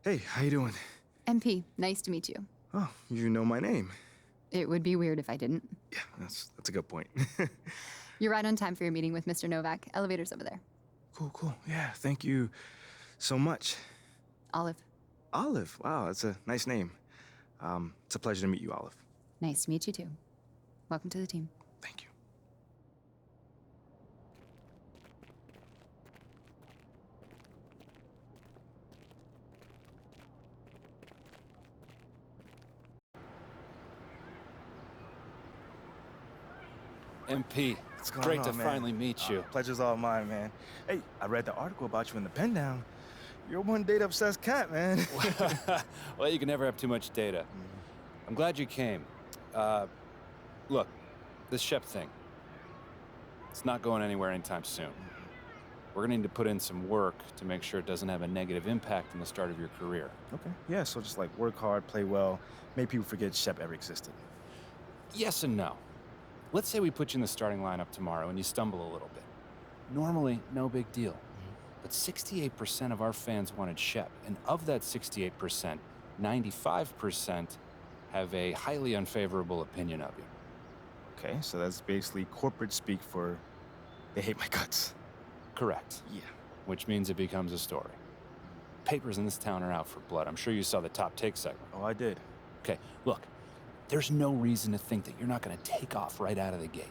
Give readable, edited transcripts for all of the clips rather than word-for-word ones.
Hey, how you doing? MP, nice to meet you. Oh, you know my name. It would be weird if I didn't. Yeah, that's a good point. You're right on time for your meeting with Mr. Novak. Elevator's over there. Cool. Yeah, thank you so much. Olive, Olive. Wow, that's a nice name. It's a pleasure to meet you, Olive. nice to meet you too. Welcome to the team. Thank you. MP, What's going great on, to man? finally meet you. Pleasure's all mine, man. Hey, I read the article about you in the Pen Down. You're one data-obsessed cat, man. Well, you can never have too much data. I'm glad you came. Look, this Shep thing, it's not going anywhere anytime soon. We're gonna need to put in some work to make sure it doesn't have a negative impact on the start of your career. Okay. Yeah, so just like work hard, play well, make people forget Shep ever existed. Yes and no. Let's say we put you in the starting lineup tomorrow and you stumble a little bit. Normally, no big deal. But 68% of our fans wanted Shep, and of that 68%, 95% have a highly unfavorable opinion of you. Okay, so that's basically corporate speak for they hate my guts. Correct. Yeah. Which means it becomes a story. Papers in this town are out for blood. I'm sure you saw the top take segment. Oh, I did. Okay, look, there's no reason to think that you're not going to take off right out of the gate.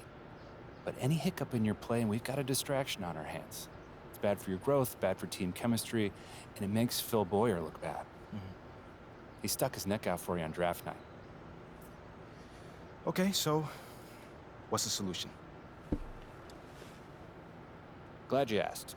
But any hiccup in your play, and we've got a distraction on our hands. It's bad for your growth, bad for team chemistry, and it makes Phil Boyer look bad. He stuck his neck out for you on draft night. Okay, so what's the solution? Glad you asked.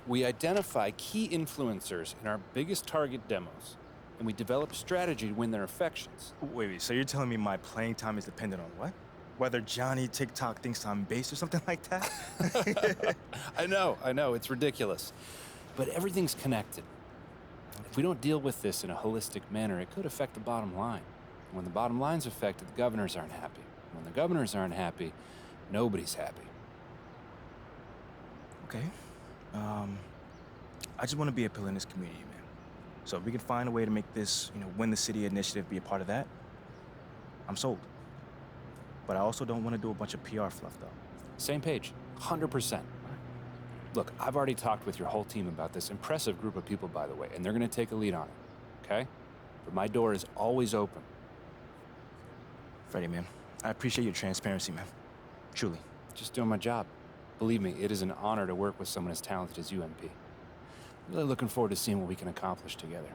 We identify key influencers in our biggest target demos, and we develop strategy to win their affections. Wait, so you're telling me my playing time is dependent on what? Whether Johnny TikTok thinks I'm based or something like that? I know, it's ridiculous. But everything's connected. If we don't deal with this in a holistic manner, it could affect the bottom line. And when the bottom line's affected, the governors aren't happy. When the governors aren't happy, nobody's happy. Okay. I just want to be a pillar in this community, man. So if we can find a way to make this, win the city initiative be a part of that, I'm sold. But I also don't want to do a bunch of PR fluff, though. Same page, 100%. Look, I've already talked with your whole team about this impressive group of people, by the way, and they're going to take a lead on it, okay? But my door is always open. Freddie, man, I appreciate your transparency, man. Truly. Just doing my job. Believe me, it is an honor to work with someone as talented as you, MP. Really looking forward to seeing what we can accomplish together.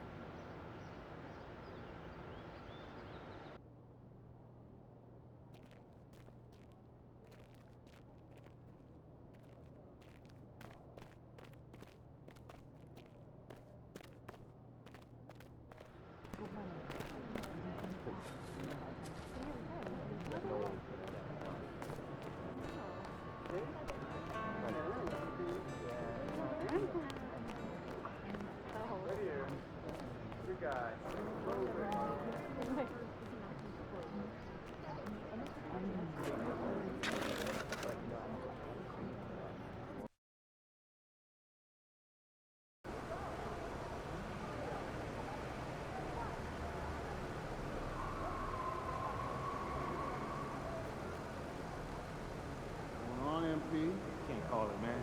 Going on, MP? Can't call it, man.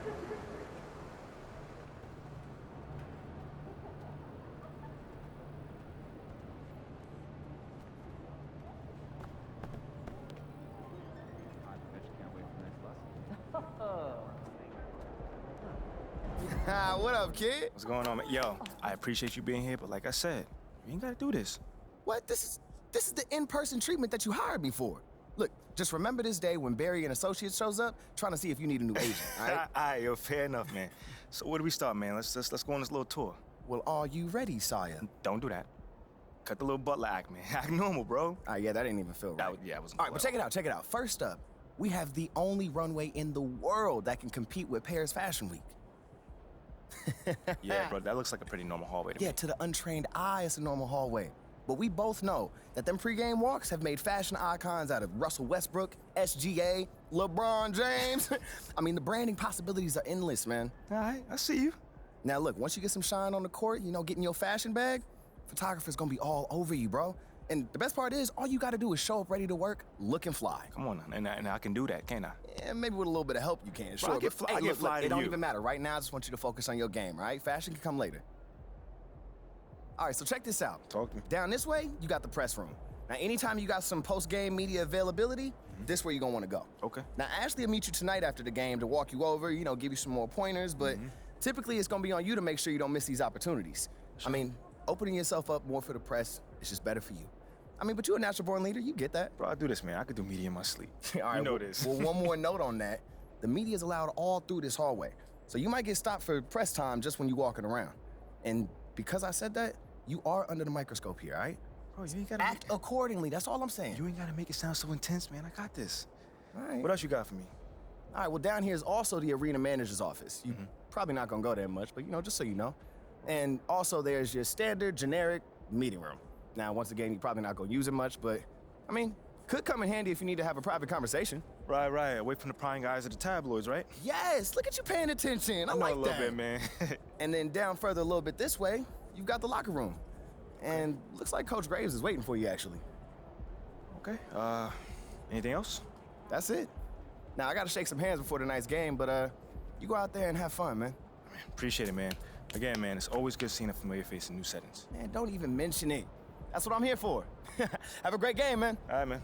What up, kid? What's going on, man? Yo, I appreciate you being here, but like I said, you ain't gotta do this. What? This is the in-person treatment that you hired me for. Look, just remember this day when Barry and Associates shows up, trying to see if you need a new agent, all right? All right, yo, fair enough, man. So where do we start, man? Let's go on this little tour. Well, are you ready, Sire? Don't do that. Cut the little butler act, man. Act normal, bro. Yeah, that didn't even feel right. Yeah, it wasn't. All right, but check it out. First up, we have the only runway in the world that can compete with Paris Fashion Week. Yeah, bro, that looks like a pretty normal hallway to me. Yeah, to the untrained eye, it's a normal hallway. But we both know that them pregame walks have made fashion icons out of Russell Westbrook, SGA, LeBron James. I mean, the branding possibilities are endless, man. All right, I see you. Now look, once you get some shine on the court, getting your fashion bag, photographer's gonna be all over you, bro. And the best part is, all you gotta do is show up ready to work, looking fly. Come on, now, and I can do that, can't I? And maybe with a little bit of help you can, sure. I get but, fly- I get look, fly to it don't you. even matter. Right now, I just want you to focus on your game, all right? Fashion can come later. All right, so check this out. Talk to me. Down this way, you got the press room. Now, anytime you got some post-game media availability, this where you're gonna wanna go. Okay. Now, Ashley will meet you tonight after the game to walk you over, give you some more pointers, but typically it's gonna be on you to make sure you don't miss these opportunities. I mean, opening yourself up more for the press is just better for you. I mean, but you're a natural-born leader, you get that. Bro, I do this, man. I could do media in my sleep. All right, you know well, this. Well, one more note on that. The media is allowed all through this hallway. So you might get stopped for press time just when you're walking around. And because I said that, you are under the microscope here, all right? Bro, you ain't gotta Act accordingly, that's all I'm saying. You ain't gotta make it sound so intense, man. I got this. All right. What else you got for me? All right, well, down here is also the arena manager's office. You're probably not gonna go there much, but just so you know. And also there's your standard, generic meeting room. Now, once again, you're probably not gonna use it much, but, I mean, could come in handy if you need to have a private conversation. Right. Away from the prying eyes of the tabloids, right? Yes, look at you paying attention. I know like a little that. bit, man. And then down further a little bit this way, you've got the locker room. And looks like Coach Graves is waiting for you, actually. Okay. Anything else? That's it. Now, I gotta shake some hands before tonight's game, but you go out there and have fun, man. Appreciate it, man. Again, man, it's always good seeing a familiar face in new settings. Man, don't even mention it. That's what I'm here for. Have a great game, man. All right, man.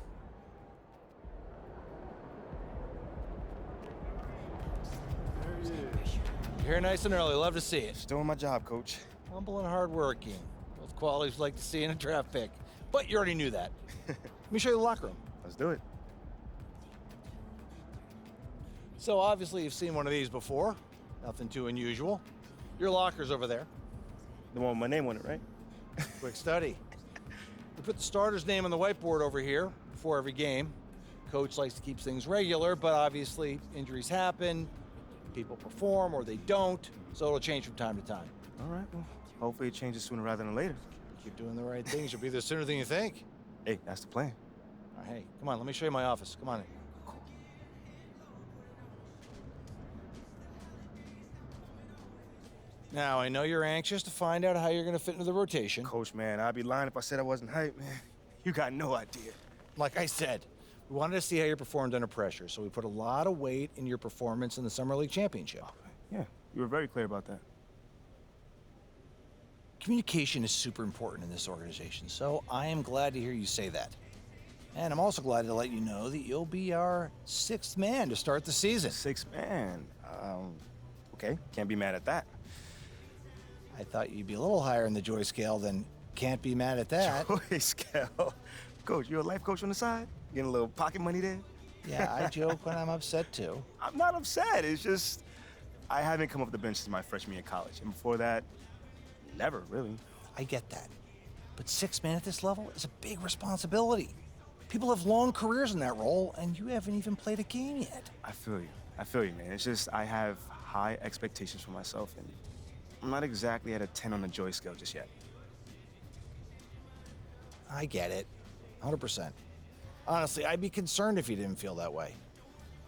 You're here nice and early. Love to see it. Just doing my job, Coach. Humble and hardworking. Both qualities we'd like to see in a draft pick. But you already knew that. Let me show you the locker room. Let's do it. So obviously you've seen one of these before. Nothing too unusual. Your locker's over there. The one with my name on it, right? Quick study. We put the starter's name on the whiteboard over here before every game. Coach likes to keep things regular, but obviously injuries happen, people perform or they don't, so it'll change from time to time. All right, well, hopefully it changes sooner rather than later. Keep doing the right things, you'll be there sooner than you think. Hey, that's the plan. All right, hey, come on, let me show you my office. Come on in. Now, I know you're anxious to find out how you're going to fit into the rotation. Coach, man, I'd be lying if I said I wasn't hyped, man. You got no idea. Like I said, we wanted to see how you performed under pressure, so we put a lot of weight in your performance in the Summer League Championship. Yeah, you were very clear about that. Communication is super important in this organization, so I am glad to hear you say that. And I'm also glad to let you know that you'll be our 6th man to start the season. 6 man. Okay, can't be mad at that. I thought you'd be a little higher in the joy scale than can't be mad at that. Joy scale. Coach, you a life coach on the side? Getting a little pocket money there? Yeah, I joke when I'm upset too. I'm not upset. It's just I haven't come off the bench since my freshman year of college. And before that, never, really. I get that. But 6th man at this level is a big responsibility. People have long careers in that role, and you haven't even played a game yet. I feel you, man. It's just I have high expectations for myself, and I'm not exactly at a 10 on the joy scale just yet. I get it. 100%. Honestly, I'd be concerned if you didn't feel that way.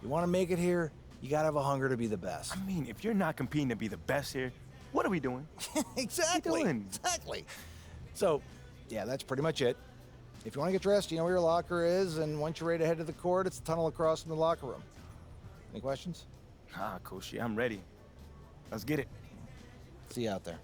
You want to make it here, you gotta have a hunger to be the best. I mean, if you're not competing to be the best here, what are we doing? Exactly. What are you doing? Exactly. So, yeah, that's pretty much it. If you want to get dressed, you know where your locker is, and once you're ready to head to the court, it's the tunnel across from the locker room. Any questions? Coach, yeah, I'm ready. Let's get it. See you out there.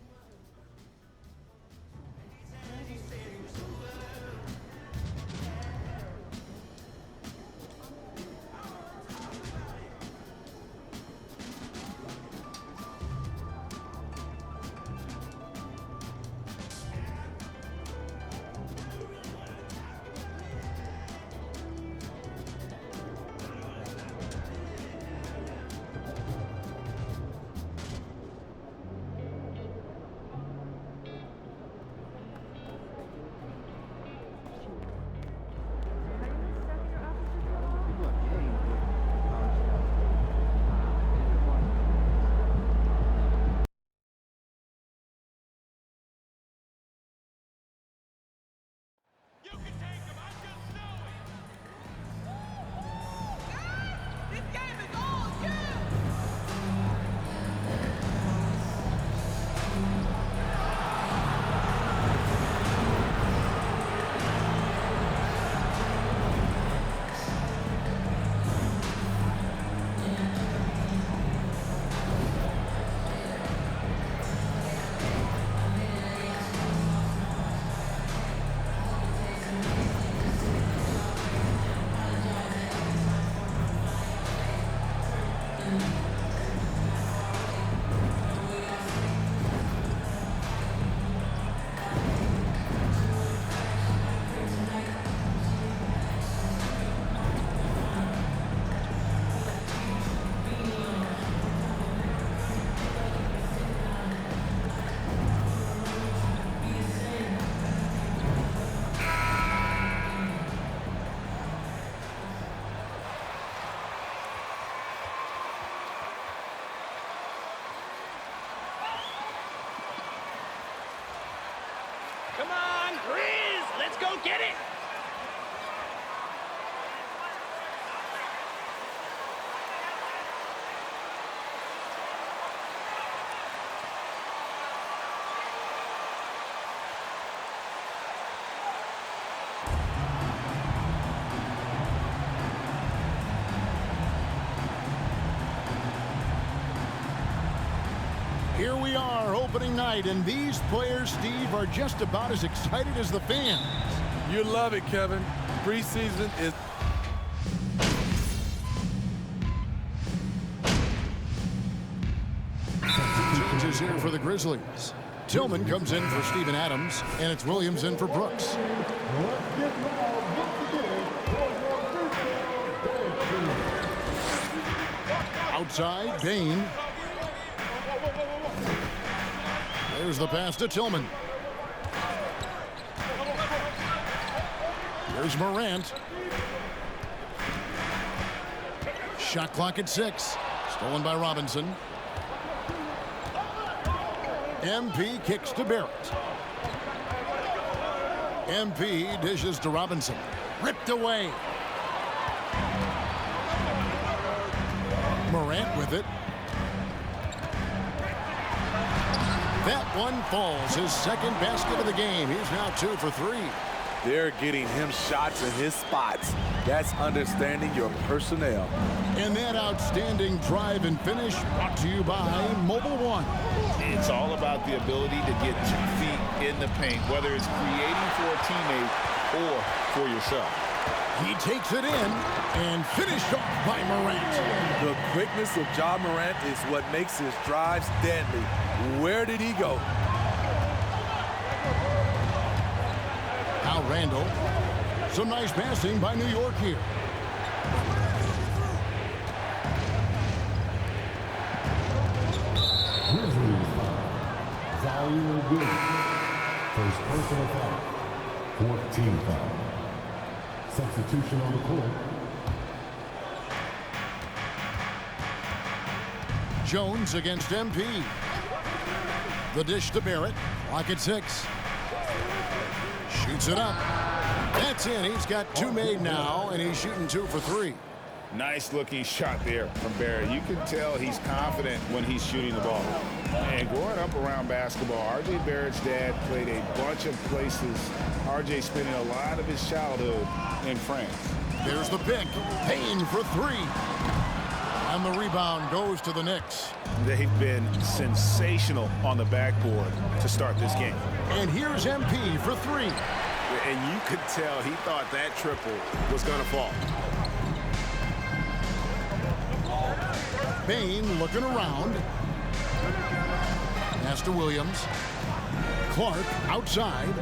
we are, opening night, and these players, Steve, are just about as excited as the fans. You love it, Kevin. Preseason is... Changes here for the Grizzlies. Tillman comes in for Steven Adams, and it's Williams in for Brooks. Outside, Bain. There's the pass to Tillman. Here's Morant. Shot clock at 6. Stolen by Robinson. MP kicks to Barrett. MP dishes to Robinson. Ripped away. Morant with it. That one falls. His second basket of the game. He's now 2 for 3. They're getting him shots in his spots. That's understanding your personnel. And that outstanding drive and finish brought to you by Mobile One. It's all about the ability to get 2 feet in the paint, whether it's creating for a teammate or for yourself. He takes it in and finished off by Morant. The quickness of Ja Morant is what makes his drives deadly. Where did he go? Now Randall. Some nice passing by New York here. Zaire Good. First personal foul. 14th foul. Substitution on the court. Jones against MP. The dish to Barrett. Clock at 6. Shoots it up. That's in. He's got 2 made now, and he's shooting 2 for 3. Nice looking shot there from Barrett. You can tell he's confident when he's shooting the ball. And growing up around basketball, R.J. Barrett's dad played a bunch of places. R.J. spending a lot of his childhood in France. There's the pick. Payne for 3. And the rebound goes to the Knicks. They've been sensational on the backboard to start this game. And here's MP for 3. And you could tell he thought that triple was going to fall. Bain looking around. Pass to Williams. Clark outside.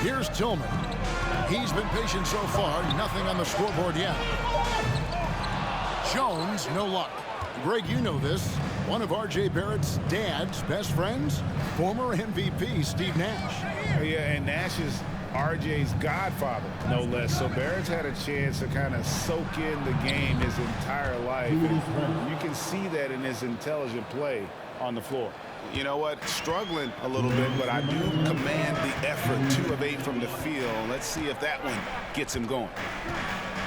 Here's Tillman. He's been patient so far. Nothing on the scoreboard yet. Jones, no luck. Greg, you know this. One of R.J. Barrett's dad's best friends, former MVP Steve Nash. Yeah, and Nash is R.J.'s godfather, no less. So Barrett's had a chance to kind of soak in the game his entire life. And you can see that in his intelligent play on the floor. You know what? Struggling a little bit, but I do command the effort. 2 of 8 from the field. Let's see if that one gets him going.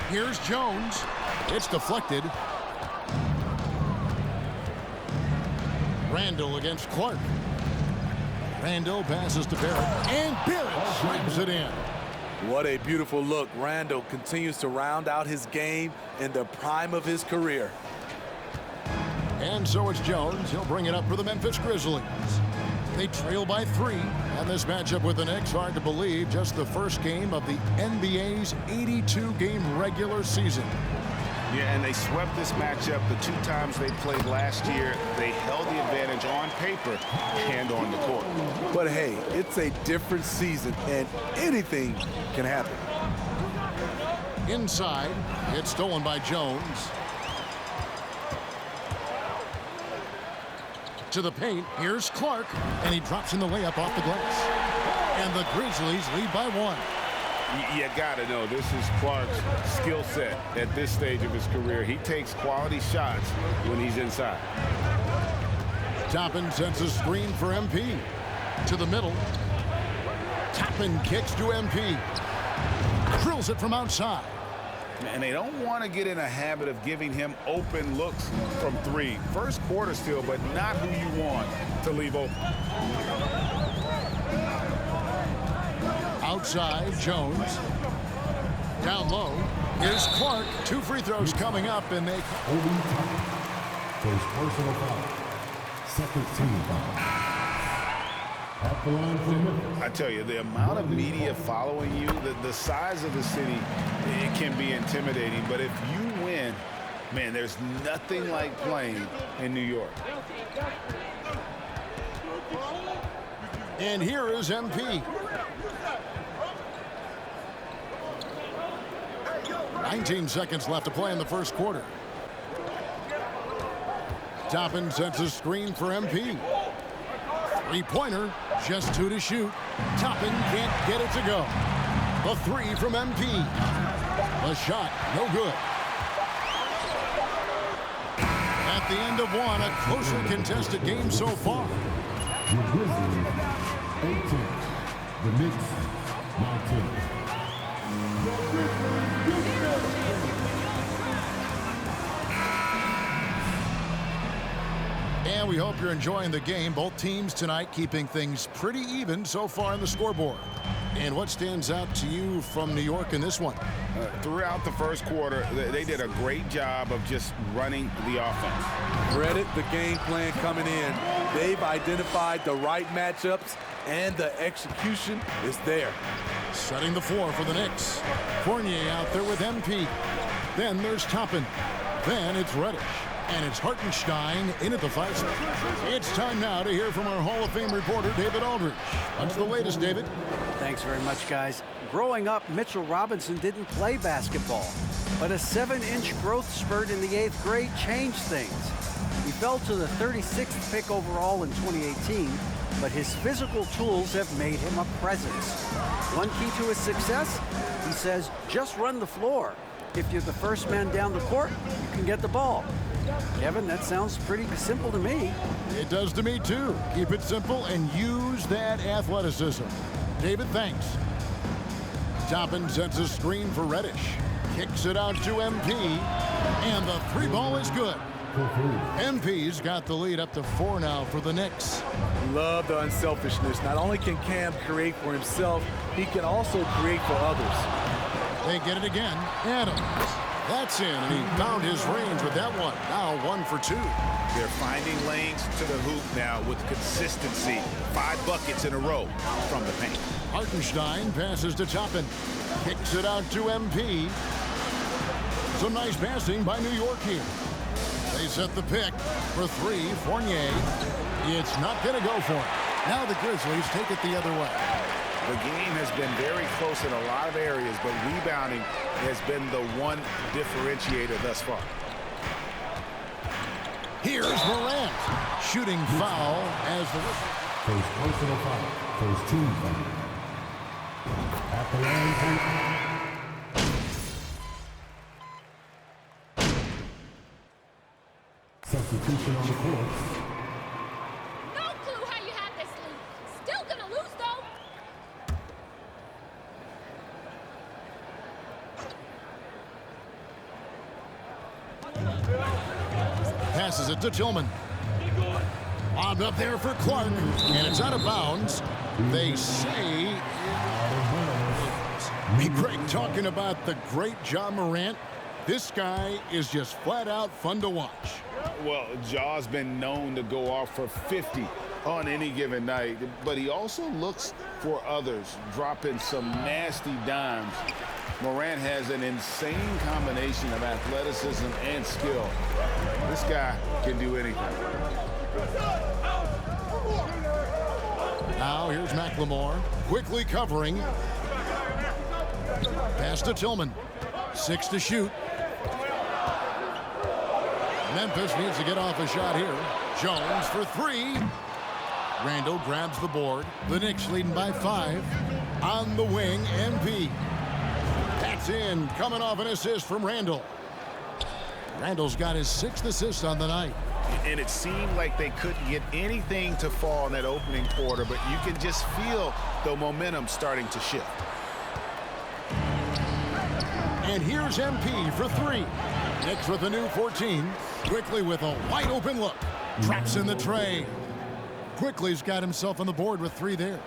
Here's Jones. It's deflected. Randall against Clark. Randall passes to Barrett, and Barrett slams it in. What a beautiful look. Randall continues to round out his game in the prime of his career. And so it's Jones. He'll bring it up for the Memphis Grizzlies. They trail by 3. And this matchup with the Knicks, hard to believe, just the first game of the NBA's 82-game regular season. Yeah, and they swept this matchup the 2 times they played last year. They held the advantage on paper and on the court. But hey, it's a different season, and anything can happen. Inside, it's stolen by Jones. To the paint, here's Clark, and he drops in the layup off the glass. And the Grizzlies lead by 1. You gotta know, this is Clark's skill set at this stage of his career. He takes quality shots when he's inside. Toppin sets a screen for MP. To the middle. Toppin kicks to MP. Drills it from outside. And they don't want to get in a habit of giving him open looks from 3. First quarter still, but not who you want to leave open. Outside, Jones. Down low, here's Clark. 2 free throws coming up, and they... First personal foul. Second team foul. At the line for Memphis. I tell you, the amount of media following you, the size of the city, it can be intimidating. But if you win, man, there's nothing like playing in New York. And here is MP. 19 seconds left to play in the first quarter. Toppin sets a screen for MP. Three-pointer, just 2 to shoot. Toppin can't get it to go. The 3 from MP. The shot, no good. At the end of one, a closer contested game so far. The Grizzlies, 18. The Knicks, 19. And we hope you're enjoying the game. Both teams tonight keeping things pretty even so far on the scoreboard. And what stands out to you from New York in this one? Throughout the first quarter, they did a great job of just running the offense. Credit the game plan coming in. They've identified the right matchups, and the execution is there. Setting the floor for the Knicks. Fournier out there with MP. Then there's Toppin. Then it's Reddish. And it's Hartenstein in at the 5 spot. It's time now to hear from our Hall of Fame reporter, David Aldridge. What's the latest, David? Thanks very much, guys. Growing up, Mitchell Robinson didn't play basketball, but a 7-inch growth spurt in the 8th grade changed things. He fell to the 36th pick overall in 2018, but his physical tools have made him a presence. One key to his success, he says, just run the floor. If you're the first man down the court, you can get the ball. Kevin, that sounds pretty simple to me. It does to me, too. Keep it simple and use that athleticism. David, thanks. Toppin sets a screen for Reddish. Kicks it out to MP. And the 3 ball is good. MP's got the lead up to 4 now for the Knicks. Love the unselfishness. Not only can Cam create for himself, he can also create for others. They get it again. Adams. That's in, and he found his range with that one. Now 1 for 2. They're finding lanes to the hoop now with consistency. 5 buckets in a row from the paint. Hartenstein passes to Toppin. Kicks it out to MP. Some nice passing by New York here. They set the pick for 3. Fournier. It's not going to go for it. Now the Grizzlies take it the other way. The game has been very close in a lot of areas, but rebounding has been the one differentiator thus far. Here's Morant. Shooting foul as the... First personal foul. First team foul. At the line for... Substitution on the court. No clue how you had this lead. Still gonna lose, though. Passes it to Tillman. Lobbed up there for Clark, and it's out of bounds. They say... Hey, Greg, talking about the great John Morant, this guy is just flat out fun to watch. Well, Jaw's been known to go off for 50 on any given night, but he also looks for others, dropping some nasty dimes. Morant has an insane combination of athleticism and skill. This guy can do anything. Now here's McLemore, quickly covering. Pass to Tillman. 6 to shoot. Memphis needs to get off a shot here. Jones for 3. Randall grabs the board. The Knicks leading by 5. On the wing, MP. That's in, coming off an assist from Randall. Randall's got his 6th assist on the night. And it seemed like they couldn't get anything to fall in that opening quarter, but you can just feel the momentum starting to shift. And here's MP for 3. Knicks with a new 14. Quickly with a wide open look. Traps in the tray. Quickly's got himself on the board with 3 there.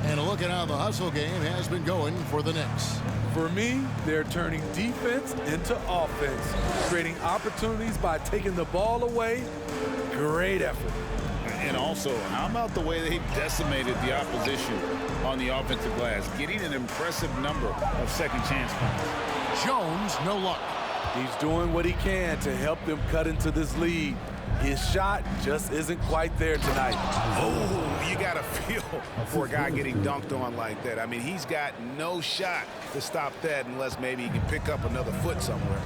And a look at how the hustle game has been going for the Knicks. For me, they're turning defense into offense, creating opportunities by taking the ball away. Great effort. And also, how about the way they decimated the opposition on the offensive glass, getting an impressive number of second chance points. Jones, no luck. He's doing what he can to help them cut into this lead. His shot just isn't quite there tonight. Oh, you got to feel for a guy getting dunked on like that. I mean, he's got no shot to stop that unless maybe he can pick up another foot somewhere.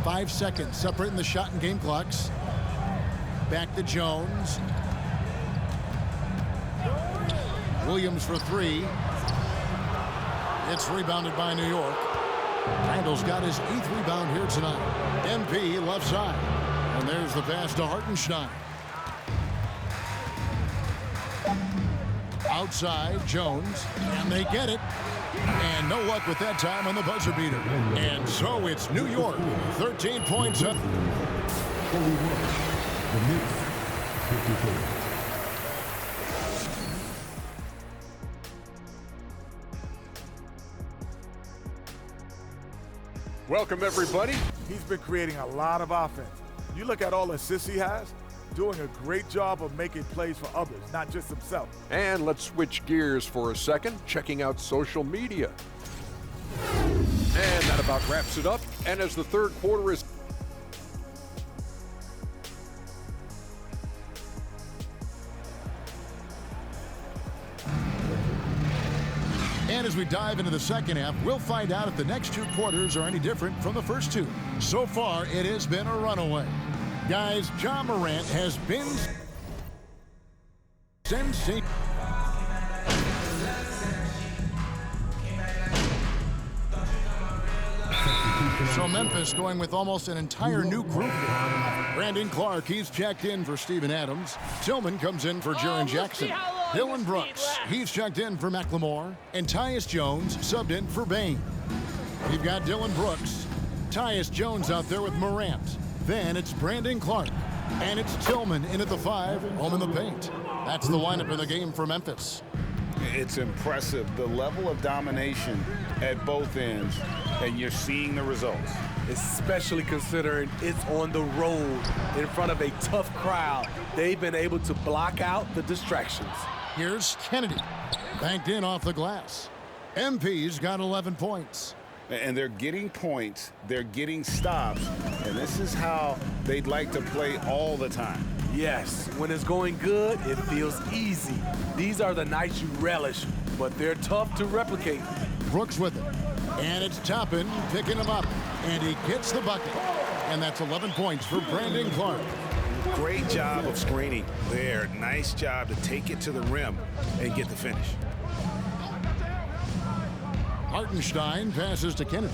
5 seconds separating the shot and game clocks. Back to Jones. Williams for three. It's rebounded by New York. Randall's got his 8th rebound here tonight. MP left side. And there's the pass to Hartenstein. Outside, Jones. And they get it. And no luck with that time on the buzzer beater. And so it's New York. 13 points up. 41. The Knicks, 54. Welcome, everybody. He's been creating a lot of offense. You look at all the assists he has, doing a great job of making plays for others, not just himself. And let's switch gears for a second, checking out social media. And that about wraps it up. And as the third quarter is And as we dive into the second half, we'll find out if the next 2 quarters are any different from the first 2. So far, it has been a runaway. Guys, Ja Morant has been sensational. So Memphis going with almost an entire new group. Brandon Clark, he's checked in for Steven Adams. Tillman comes in for Jaren Jackson. Dillon Brooks, he's checked in for McLemore. And Tyus Jones subbed in for Bane. We've got Dillon Brooks. Tyus Jones out there with Morant. Then it's Brandon Clark. And it's Tillman in at the 5, home in the paint. That's the lineup in the game for Memphis. It's impressive, the level of domination at both ends, and you're seeing the results. Especially considering it's on the road in front of a tough crowd. They've been able to block out the distractions. Here's Kennedy, banked in off the glass. MP's got 11 points. And they're getting points, they're getting stops, and this is how they'd like to play all the time. Yes, when it's going good, it feels easy. These are the nights you relish, but they're tough to replicate. Brooks with it. And it's Toppin picking him up. And he gets the bucket. And that's 11 points for Brandon Clark. Great job of screening there. Nice job to take it to the rim and get the finish. Hartenstein passes to Kennedy.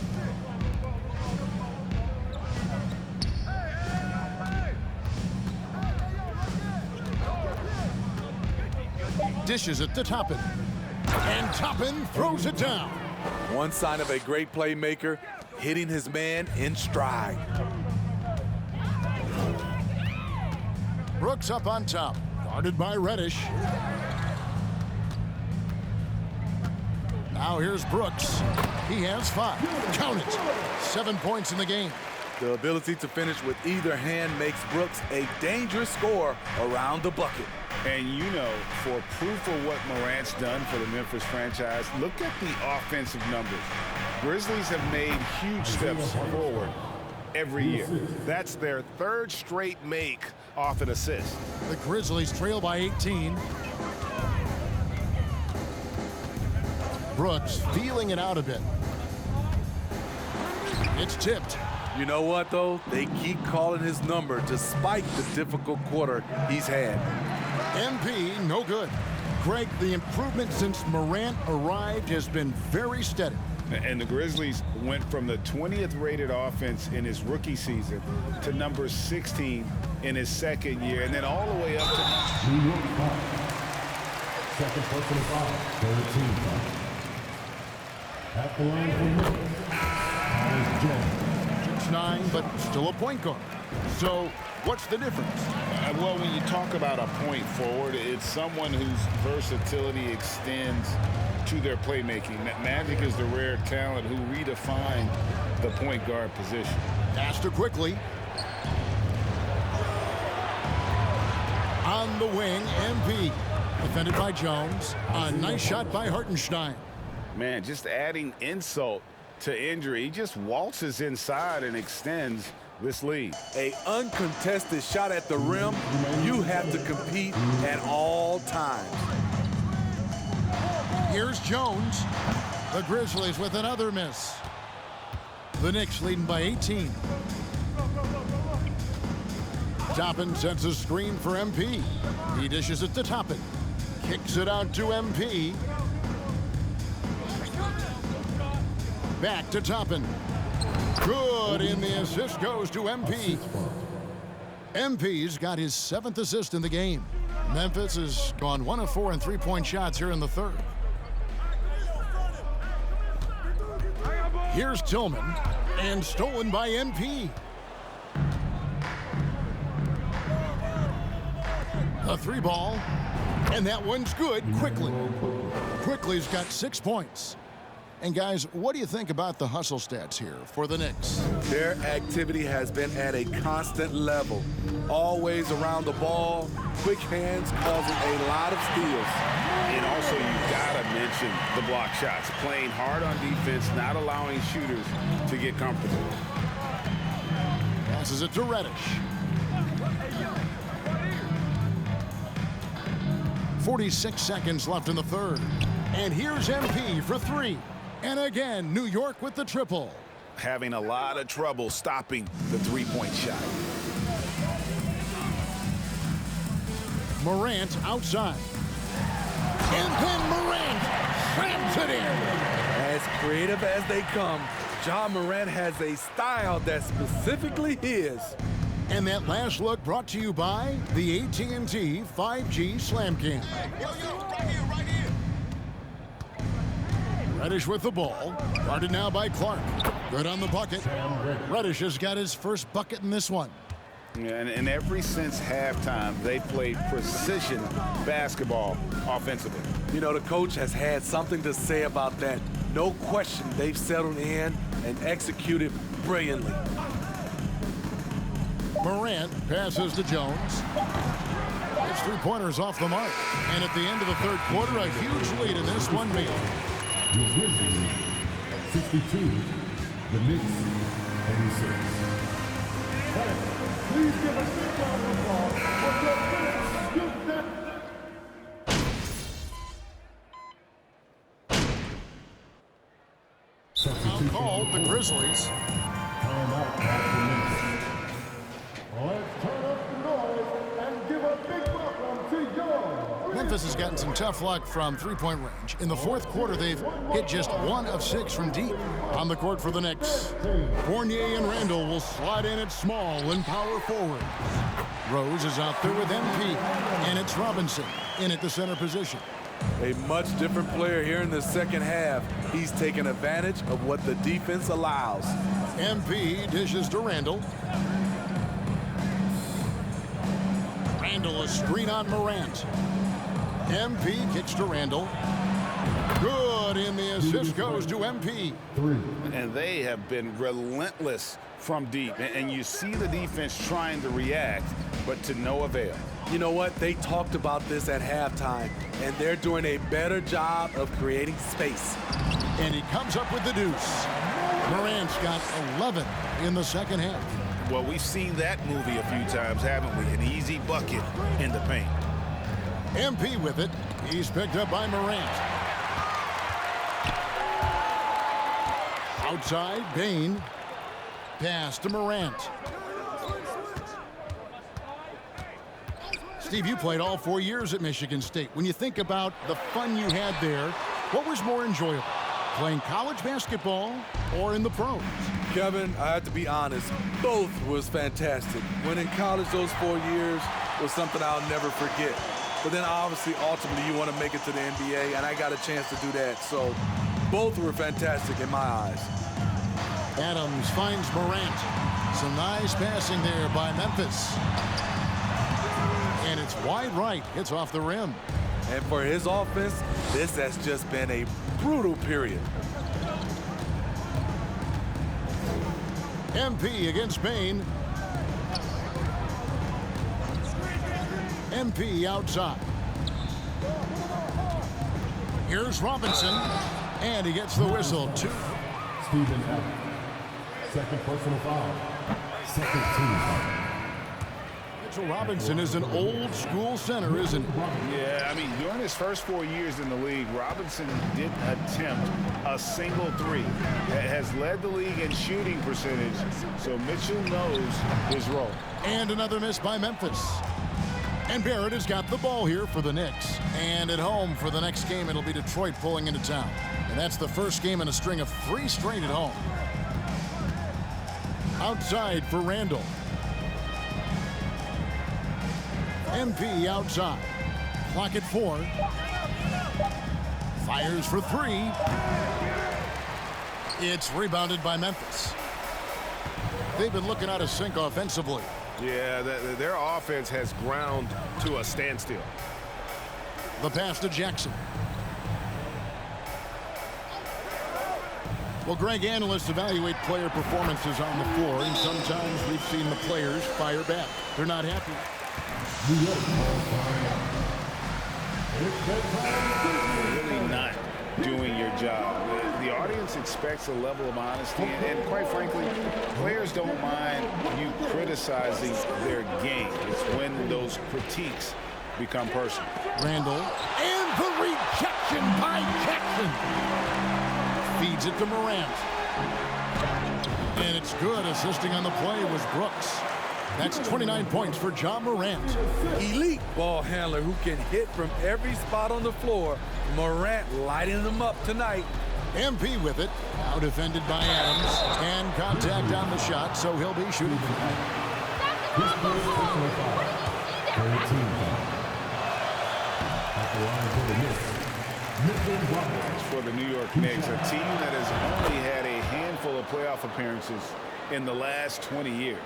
Dishes it to Toppin. And Toppin throws it down. One sign of a great playmaker, hitting his man in stride. Brooks up on top, guarded by Reddish. Now here's Brooks. He has 5. Count it. 7 points in the game. The ability to finish with either hand makes Brooks a dangerous scorer around the bucket. And you know, for proof of what Morant's done for the Memphis franchise, look at the offensive numbers. Grizzlies have made huge steps forward every year. That's their 3rd straight make off an assist. The Grizzlies trail by 18. Brooks feeling it out a bit. It's tipped. You know what, though? They keep calling his number despite the difficult quarter he's had. MP, no good. Greg, the improvement since Morant arrived has been very steady. And the Grizzlies went from the 20th rated offense in his rookie season to number 16 in his 2nd year, and then all the way up to New York foul. Second personal foul. Third team foul. At the line for Memphis, Tyus Jones. 6'9", but still a point guard. So What's the difference? Well, when you talk about a point forward, it's someone whose versatility extends to their playmaking. Magic is the rare talent who redefined the point guard position. Faster quickly. On the wing, MP. Defended by Jones. A nice shot by Hartenstein. Man, just adding insult to injury. He just waltzes inside and extends this lead. A uncontested shot at the rim, you have to compete at all times. Here's Jones. The Grizzlies with another miss. The Knicks leading by 18. Toppin sends a screen for MP. He dishes it to Toppin. Kicks it out to MP. Back to Toppin. Good, and the assist goes to MP. MP's got his 7th assist in the game. Memphis has gone 1 of 4 in three-point shots here in the third. Here's Tillman, and stolen by MP. A 3-ball, and that one's good. Quickly's got 6 points. And guys, what do you think about the hustle stats here for the Knicks? Their activity has been at a constant level. Always around the ball, quick hands causing a lot of steals. And also, you gotta mention the block shots. Playing hard on defense, not allowing shooters to get comfortable. Passes it to Reddish. 46 seconds left in the third. And here's MP for 3. And again, New York with the triple. Having a lot of trouble stopping the three-point shot. Morant outside. And then Morant slams it in. As creative as they come, Ja Morant has a style that's specifically his. And that last look brought to you by the AT&T 5G Slam Cam. Reddish with the ball. Guarded now by Clark. Good on the bucket. Reddish has got his first bucket in this one. Yeah, and ever since halftime, they played precision basketball offensively. You know, the coach has had something to say about that. No question, they've settled in and executed brilliantly. Morant passes to Jones. His three-pointers off the mark. And at the end of the third quarter, a huge lead in this one made. The Grizzlies at 62, the Knicks 86. Please give a big round of applause for the Grizzlies. Now called the Grizzlies. Timeout at the Knicks. Let's turn up the noise and give a big welcome to yours. Memphis has gotten some tough luck from three-point range. In the fourth quarter, they've hit just 1 of 6 from deep. On the court for the Knicks, Fournier and Randall will slide in at small and power forward. Rose is out there with MP, and it's Robinson in at the center position. A much different player here in the second half. He's taking advantage of what the defense allows. MP dishes to Randall. Randall, a screen on Morant. MP kicks to Randall. Good, and the assist goes to MP. And they have been relentless from deep. And you see the defense trying to react, but to no avail. You know what? They talked about this at halftime, and they're doing a better job of creating space. And he comes up with the deuce. Morant's got 11 in the second half. Well, we've seen that movie a few times, haven't we? An easy bucket in the paint. MP with it. He's picked up by Morant. Outside, Bain. Pass to Morant. Steve, you played all 4 years at Michigan State. When you think about the fun you had there, what was more enjoyable? Playing college basketball or in the pros? Kevin, I have to be honest, both was fantastic. When in college those 4 years was something I'll never forget. But then obviously, ultimately, you want to make it to the NBA, and I got a chance to do that. So both were fantastic in my eyes. Adams finds Morant. Some nice passing there by Memphis. And it's wide right. It's off the rim. And for his offense, this has just been a brutal period. MP against Bain. MP outside. Here's Robinson. And he gets the whistle. 2. Stephen F. Second personal foul. Second team foul. Mitchell Robinson is an old school center, isn't he? Yeah, I mean, during his first 4 years in the league, Robinson didn't attempt a single three. Has led the league in shooting percentage, so Mitchell knows his role. And another miss by Memphis. And Barrett has got the ball here for the Knicks. And at home for the next game, it'll be Detroit pulling into town. And that's the first game in a string of 3 straight at home. Outside for Randall. MP outside. Clock at 4. Fires for 3. It's rebounded by Memphis. They've been looking out of sync offensively. Yeah, their offense has ground to a standstill. The pass to Jackson. Well, Greg, analysts evaluate player performances on the floor, and sometimes we've seen the players fire back. They're not happy. Really not doing your job. The audience expects a level of honesty, and quite frankly, players don't mind you criticizing their game. It's when those critiques become personal. Randall, and the rejection by Jackson. Feeds it to Morant. And it's good. Assisting on the play was Brooks. That's 29 points for John Morant. Elite ball handler who can hit from every spot on the floor. Morant lighting them up tonight. MP with it. Now defended by Adams. And contact on the shot, so he'll be shooting. For the New York Knicks, a team that has only had a handful of playoff appearances in the last 20 years.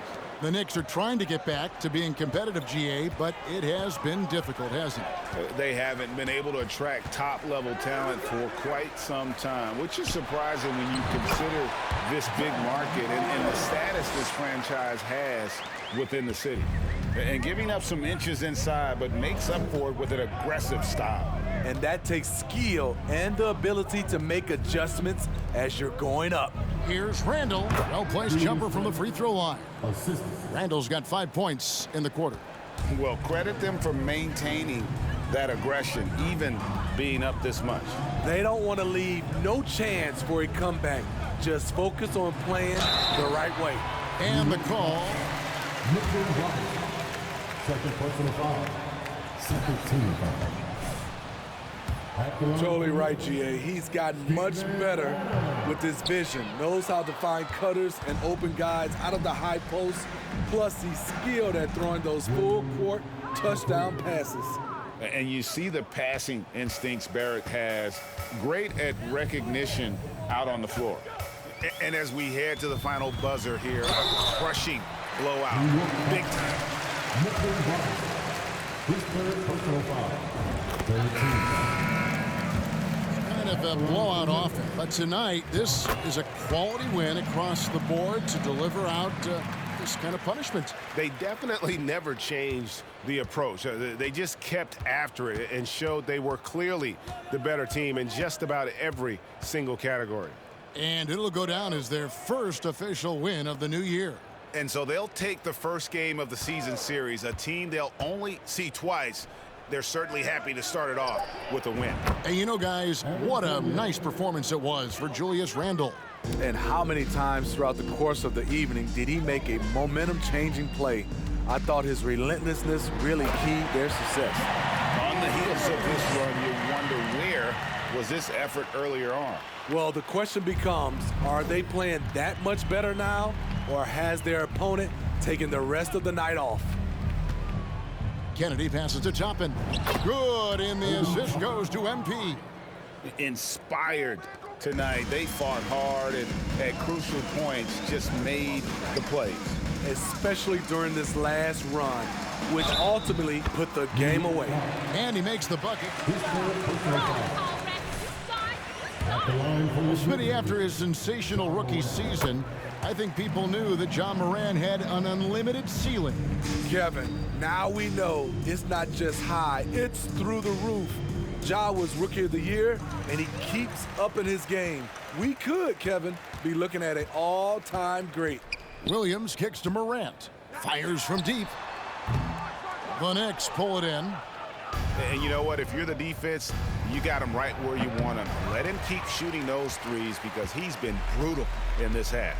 The Knicks are trying to get back to being competitive, GA, but it has been difficult, hasn't it? They haven't been able to attract top-level talent for quite some time, which is surprising when you consider this big market and the status this franchise has within the city. And giving up some inches inside, but makes up for it with an aggressive style. And that takes skill and the ability to make adjustments as you're going up. Here's Randall. Well-placed jumper from the free throw line. Randall's got 5 points in the quarter. Well, credit them for maintaining that aggression, even being up this much. They don't want to leave no chance for a comeback. Just focus on playing the right way. And the call. Second personal foul. Second team foul. Totally right, GA. He's gotten much better with his vision. Knows how to find cutters and open guys out of the high post. Plus, he's skilled at throwing those full-court touchdown passes. And you see the passing instincts Barrett has. Great at recognition out on the floor. And as we head to the final buzzer here, a crushing blowout. Big time. His third personal foul. Third team foul. Kind of a blowout offense, but tonight this is a quality win across the board to deliver out this kind of punishment. They definitely never changed the approach. They just kept after it and showed they were clearly the better team in just about every single category. And it'll go down as their first official win of the new year. And so they'll take the first game of the season series, a team they'll only see twice. They're certainly happy to start it off with a win. And you know, guys, what a nice performance it was for Julius Randle. And how many times throughout the course of the evening did he make a momentum-changing play? I thought his relentlessness really keyed their success. On the heels of this run, you wonder where was this effort earlier on? Well, the question becomes, are they playing that much better now, or has their opponent taken the rest of the night off? Kennedy passes to Toppin. Good, and the assist goes to MP. inspired tonight. They fought hard and at crucial points just made the plays. Especially during this last run, which ultimately put the game away. And he makes the bucket. At the line for the Smitty, after his sensational rookie season, I think people knew that John Moran had an unlimited ceiling. Kevin, now we know it's not just high, it's through the roof. Ja was Rookie of the Year, and he keeps upping his game. We could, Kevin, be looking at an all-time great. Williams kicks to Morant. Fires from deep. The Knicks pull it in. And you know what? If you're the defense, you got him right where you want him. Let him keep shooting those threes because he's been brutal in this half.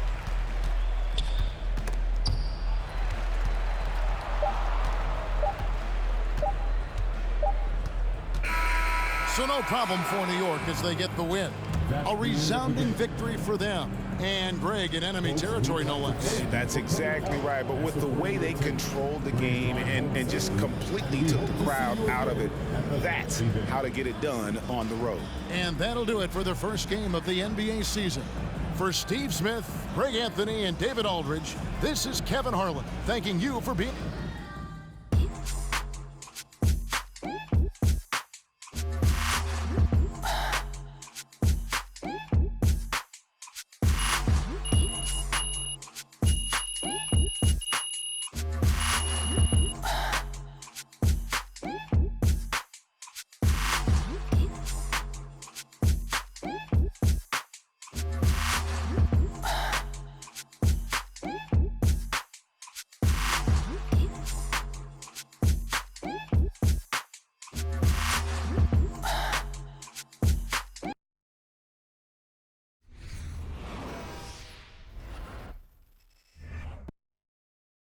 So no problem for New York as they get the win. A resounding victory for them. And Greg in enemy territory, no less. That's exactly right. But with the way they controlled the game and just completely took the crowd out of it, that's how to get it done on the road. And that'll do it for the first game of the NBA season. For Steve Smith, Greg Anthony, and David Aldridge, this is Kevin Harlan thanking you for being...